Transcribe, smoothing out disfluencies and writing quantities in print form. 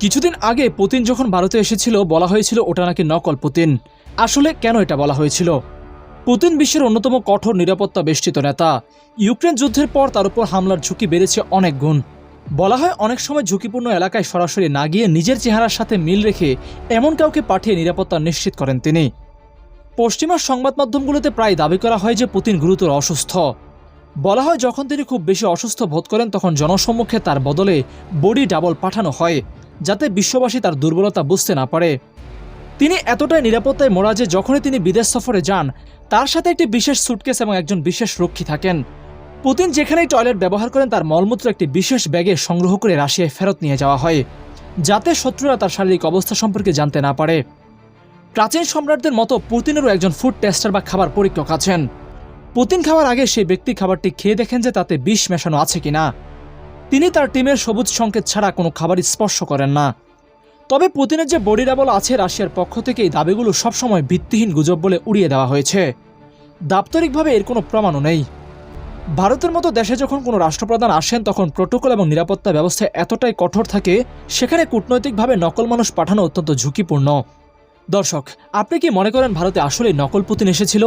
কিছুদিন আগে পুতিন যখন ভারতে এসেছিল বলা হয়েছিল ওটা নাকি নকল পুতিন। আসলে কেন এটা বলা হয়েছিল? পুতিন বিশ্বের অন্যতম কঠোর নিরাপত্তা বেষ্টিত নেতা। ইউক্রেন যুদ্ধের পর তার উপর হামলার ঝুঁকি বেড়েছে অনেক গুণ। বলা হয় অনেক সময় ঝুঁকিপূর্ণ এলাকায় সরাসরি না গিয়ে নিজের চেহারার সাথে মিল রেখে এমন কাউকে পাঠিয়ে নিরাপত্তা নিশ্চিত করেন তিনি। পশ্চিমা সংবাদ মাধ্যমগুলোতে প্রায় দাবি করা হয় যে পুতিন গুরুতর অসুস্থ। বলা হয় যখন তিনি খুব বেশি অসুস্থ বোধ করেন তখন জনসম্মুখে তার বদলে বডি ডাবল পাঠানো হয়, যাতে বিশ্ববাসী তার দুর্বলতা বুঝতে না পারে। তিনি এতটাই নিরাপত্তায় মোড়া যে যখনই তিনি বিদেশ সফরে যান তার সাথে একটি বিশেষ সুটকেস এবং একজন বিশেষ রক্ষী থাকেন। পুতিন যেখানেই টয়লেট ব্যবহার করেন তার মলমূত্র একটি বিশেষ ব্যাগে সংগ্রহ করে রাশিয়ায় ফেরত নিয়ে যাওয়া হয়, যাতে শত্রুরা তার শারীরিক অবস্থা সম্পর্কে জানতে না পারে। প্রাচীন সম্রাটদের মতো পুতিনেরও একজন ফুড টেস্টার বা খাবার পরীক্ষক আছেন। পুতিন খাওয়ার আগে সেই ব্যক্তি খাবারটি খেয়ে দেখেন যে তাতে বিষ মেশানো আছে কিনা। তিনি তার টিমের সবুজ সংকেত ছাড়া কোনো খাবারই স্পর্শ করেন না। তবে পুতিনের যে বডি ডাবল আছে রাশিয়ার পক্ষ থেকে এই দাবিগুলো সবসময় ভিত্তিহীন গুজব বলে উড়িয়ে দেওয়া হয়েছে। দাপ্তরিকভাবে এর কোনো প্রমাণও নেই। ভারতের মতো দেশে যখন কোনো রাষ্ট্রপ্রধান আসেন তখন প্রোটোকল এবং নিরাপত্তা ব্যবস্থা এতটাই কঠোর থাকে, সেখানে কূটনৈতিকভাবে নকল মানুষ পাঠানো অত্যন্ত ঝুঁকিপূর্ণ। দর্শক, আপনি কি মনে করেন ভারতে আসলেই নকল পুতিন এসেছিল?